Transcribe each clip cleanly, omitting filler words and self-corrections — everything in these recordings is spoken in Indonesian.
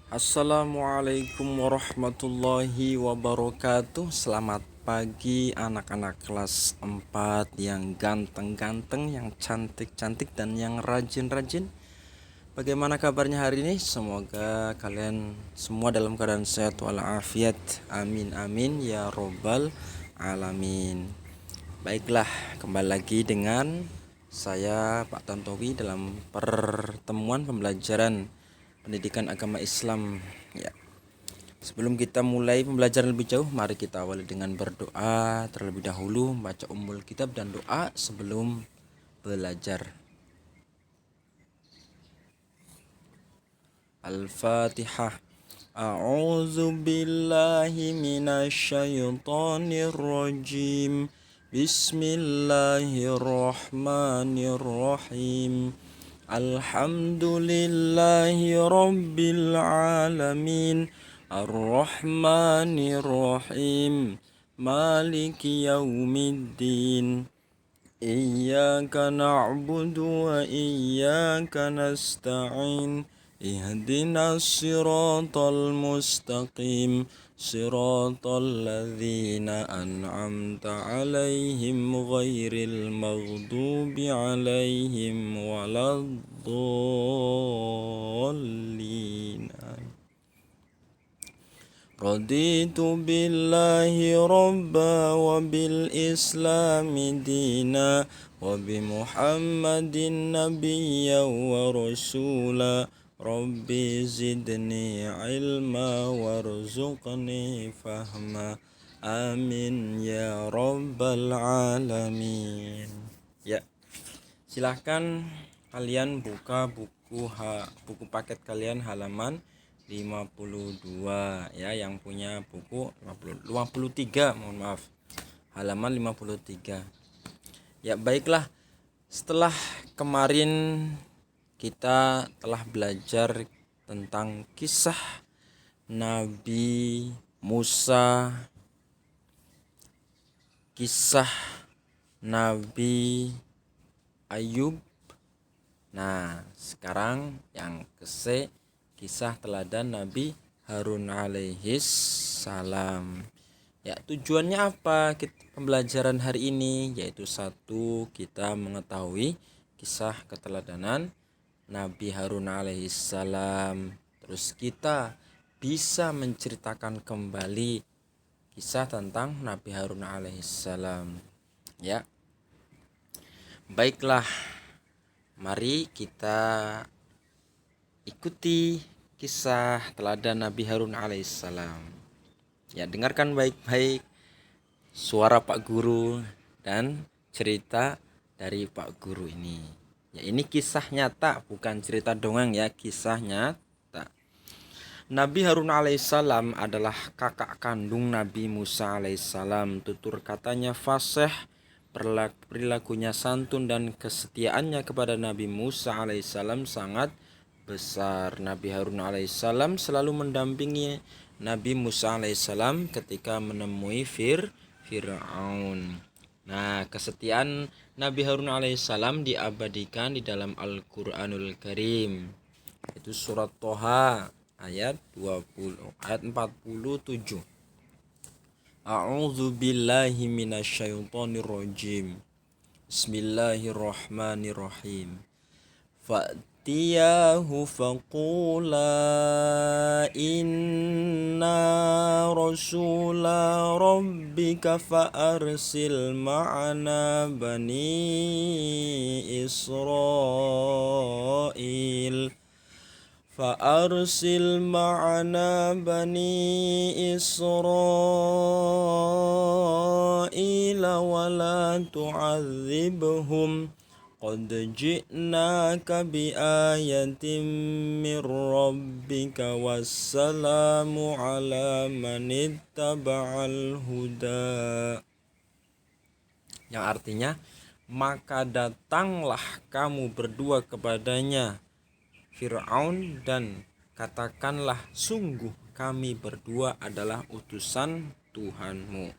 Assalamualaikum warahmatullahi wabarakatuh. Selamat pagi anak-anak kelas 4 yang ganteng-ganteng, yang cantik-cantik, dan yang rajin-rajin. Bagaimana kabarnya hari ini? Semoga kalian semua dalam keadaan sehat walafiat. Amin amin ya robbal alamin. Baiklah, kembali lagi dengan saya Pak Tantowi dalam pertemuan pembelajaran pendidikan agama Islam ya. Sebelum kita mulai pembelajaran lebih jauh, mari kita awali dengan berdoa terlebih dahulu, membaca ummul kitab dan doa sebelum belajar. Al-Fatihah. A'udzu billahi minasyaitonir rajim. Bismillahirrahmanirrahim. Alhamdulillahi rabbil alamin. Ar-Rahmanir-Rahim. Maliki yaumiddin. Iyyaka na'budu wa iyyaka nasta'in. Ihdinas siratal mustaqim. Siratal ladzina an'amta 'alaihim ghairil maghdubi 'alaihim waladdallin. Raditu billahi rabba wa bil islami dina wa bi muhammadin nabiyya wa rasula. Rabbi zidni ilma warzuqni fahma. Amin ya rabbal alamin. Ya, silahkan kalian buka buku paket kalian halaman 52 ya, yang punya buku 53, mohon maaf, halaman 53. Ya, baiklah. Setelah kemarin kita telah belajar tentang kisah Nabi Musa, kisah Nabi Ayub. Nah, sekarang yang kisah teladan Nabi Harun alaihis salam. Ya, tujuannya apa pembelajaran hari ini? Yaitu satu, kita mengetahui kisah keteladanan Nabi Harun alaihis salam. Terus kita bisa menceritakan kembali kisah tentang Nabi Harun alaihis salam. Ya. Baiklah. Mari kita ikuti kisah teladan Nabi Harun alaihissalam. Ya, dengarkan baik-baik suara Pak Guru dan cerita dari Pak Guru ini. Ya, ini kisah nyata, bukan cerita dongeng ya, kisah nyata. Nabi Harun alaihissalam adalah kakak kandung Nabi Musa alaihissalam. Tutur katanya fasih, perilakunya santun, dan kesetiaannya kepada Nabi Musa alaihissalam sangat besar. Nabi Harun alaihissalam selalu mendampingi Nabi Musa alaihissalam ketika menemui Fir'aun. Nah, kesetiaan Nabi Harun alaihissalam diabadikan di dalam Al-Quranul Karim. Itu surat Toha ayat 47. A'udzu billahi minasyaitonir rajim. Bismillahirrahmanirrahim. Fa'tiyahu faqula inna rasula rabbika fa'arsil ma'ana bani Israel. فأرسل معنا بني إسرائيل ولا تعذبهم قد جئناك بآية من ربك والسلام على من اتبع الهدى. Yang artinya, maka datanglah kamu berdua kepadanya Fir'aun dan katakanlah, sungguh kami berdua adalah utusan Tuhanmu.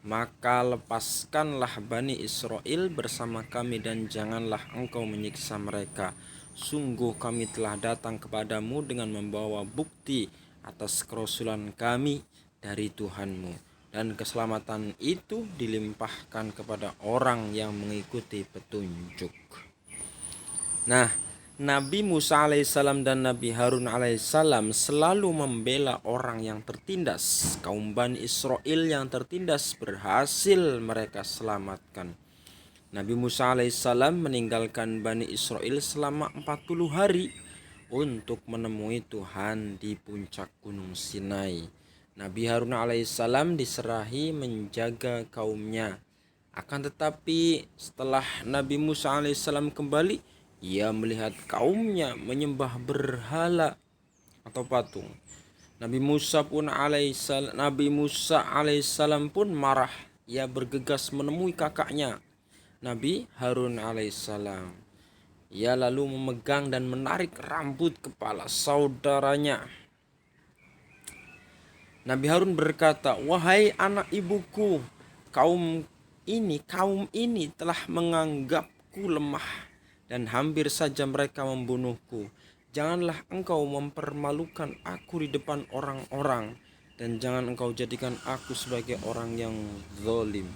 Maka lepaskanlah Bani Israel bersama kami dan janganlah engkau menyiksa mereka. sungguh kami telah datang kepadamu dengan membawa bukti atas kerasulan kami dari Tuhanmu, dan keselamatan itu dilimpahkan kepada orang yang mengikuti petunjuk. Nah, Nabi Musa alaihissalam dan Nabi Harun alaihissalam selalu membela orang yang tertindas. Kaum Bani Israel yang tertindas berhasil mereka selamatkan. Nabi Musa alaihissalam meninggalkan Bani Israel selama 40 hari untuk menemui Tuhan di puncak Gunung Sinai. Nabi Harun alaihissalam diserahi menjaga kaumnya. Akan tetapi setelah Nabi Musa alaihissalam kembali, ia melihat kaumnya menyembah berhala atau patung. Nabi Musa alaihissalam pun marah. Ia bergegas menemui kakaknya, Nabi Harun alaihissalam. Ia lalu memegang dan menarik rambut kepala saudaranya. Nabi Harun berkata, "Wahai anak ibuku, kaum ini telah menganggapku lemah dan hampir saja mereka membunuhku. Janganlah engkau mempermalukan aku di depan orang-orang, dan jangan engkau jadikan aku sebagai orang yang zalim."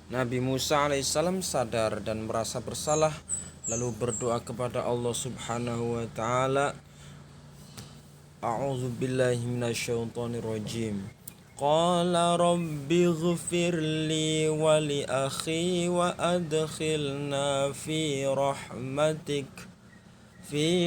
Nabi Musa alaihissalam sadar dan merasa bersalah, lalu berdoa kepada Allah Subhanahu wa taala, A'udzu billahi minasyaitonir rajim. Qala rabbi ighfirli wa li akhi wa adkhilna fi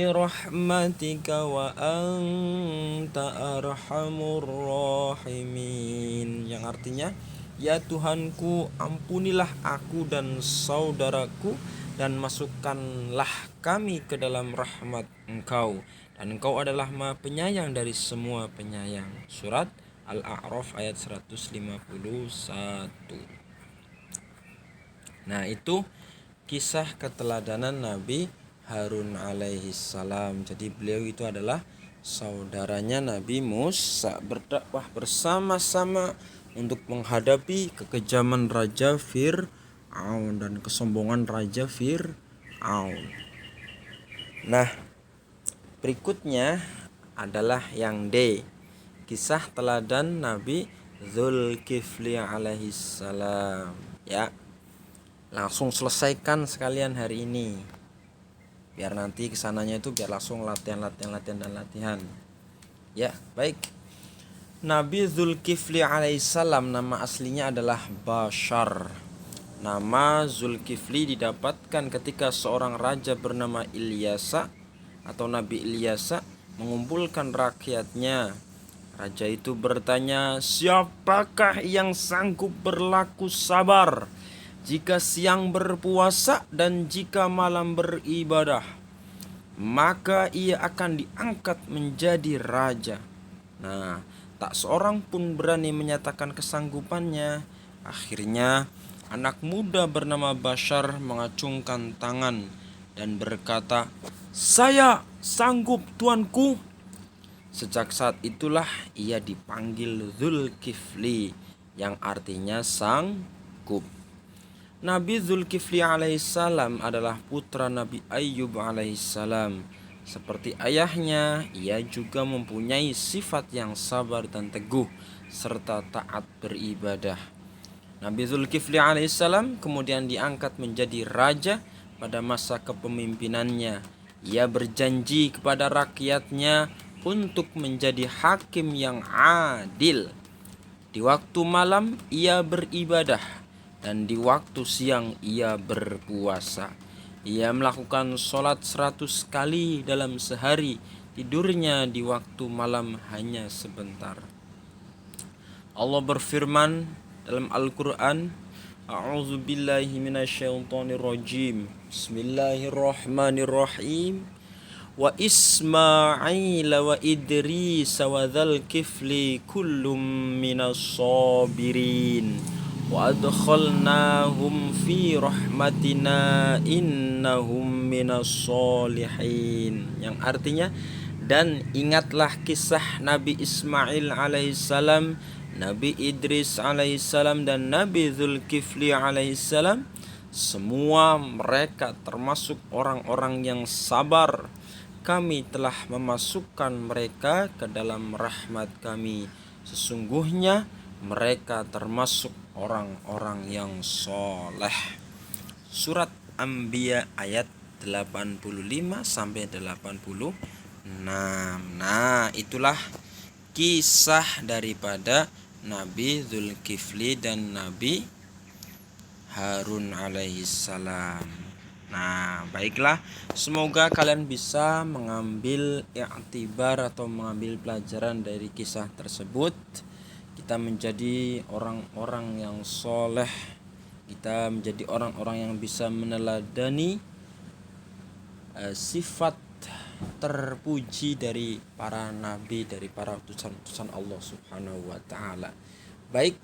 rahmatika wa anta arhamur rahimin. Yang artinya, ya Tuhanku, ampunilah aku dan saudaraku dan masukkanlah kami ke dalam rahmat Engkau, dan Engkau adalah Maha Penyayang dari semua penyayang. Surat Al-A'raf ayat 151. Nah, itu kisah keteladanan Nabi Harun alaihissalam. Jadi beliau itu adalah saudaranya Nabi Musa, berdakwah bersama-sama untuk menghadapi kekejaman Raja Fir'aun dan kesombongan Raja Fir'aun. Nah, berikutnya adalah yang D, kisah teladan Nabi Zulkifli alaihissalam. Ya, langsung selesaikan sekalian hari ini, biar nanti kesananya itu biar langsung latihan. Ya, baik. Nabi Zulkifli alaihissalam nama aslinya adalah Bashar. Nama Zulkifli didapatkan ketika seorang raja bernama Ilyasa atau Nabi Ilyasa mengumpulkan rakyatnya. Raja itu bertanya, "Siapakah yang sanggup berlaku sabar jika siang berpuasa dan jika malam beribadah? Maka ia akan diangkat menjadi raja." Nah, tak seorang pun berani menyatakan kesanggupannya. Akhirnya anak muda bernama Bashar mengacungkan tangan dan berkata, "Saya sanggup, tuanku." Sejak saat itulah ia dipanggil Zulkifli, yang artinya sanggup. Nabi Zulkifli alaihissalam adalah putra Nabi Ayyub alaihissalam. Seperti ayahnya, ia juga mempunyai sifat yang sabar dan teguh serta taat beribadah. Nabi Zulkifli alaihissalam kemudian diangkat menjadi raja pada masa kepemimpinannya. Ia berjanji kepada rakyatnya untuk menjadi hakim yang adil. Di waktu malam ia beribadah, dan di waktu siang ia berpuasa. Ia melakukan sholat 100 kali dalam sehari. Tidurnya di waktu malam hanya sebentar. Allah berfirman dalam Al-Quran, A'udzu billahi minasyaitonir rajim. Bismillahirrahmanirrahim. Wa Ismail wa Idris wa Dzulkifli kullum minas sabirin wa adkhalnahum fi rahmatina innahum minas solihin. Yang artinya, dan ingatlah kisah Nabi Ismail alaihissalam, Nabi Idris alaihissalam dan Nabi Dzulkifli alaihissalam. semua mereka termasuk orang-orang yang sabar. Kami telah memasukkan mereka ke dalam rahmat kami. Sesungguhnya mereka termasuk orang-orang yang soleh. Surat Anbiya ayat 85 sampai 86. Nah, itulah kisah daripada Nabi Zulkifli dan Nabi Harun alaihissalam. Nah, baiklah, semoga kalian bisa mengambil i'tibar atau mengambil pelajaran dari kisah tersebut. Kita menjadi orang-orang yang soleh, kita menjadi orang-orang yang bisa meneladani sifat terpuji dari para nabi, dari para utusan-utusan Allah Subhanahu wa taala. Baik,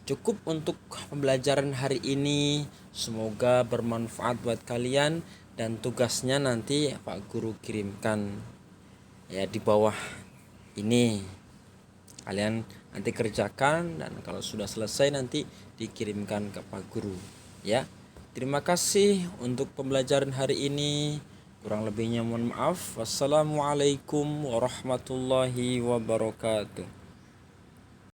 cukup untuk pembelajaran hari ini. Semoga bermanfaat buat kalian, dan tugasnya nanti Pak Guru kirimkan ya di bawah ini. Kalian nanti kerjakan, dan kalau sudah selesai nanti dikirimkan ke Pak Guru ya. Terima kasih untuk pembelajaran hari ini. Kurang lebihnya mohon maaf. Wassalamualaikum warahmatullahi wabarakatuh.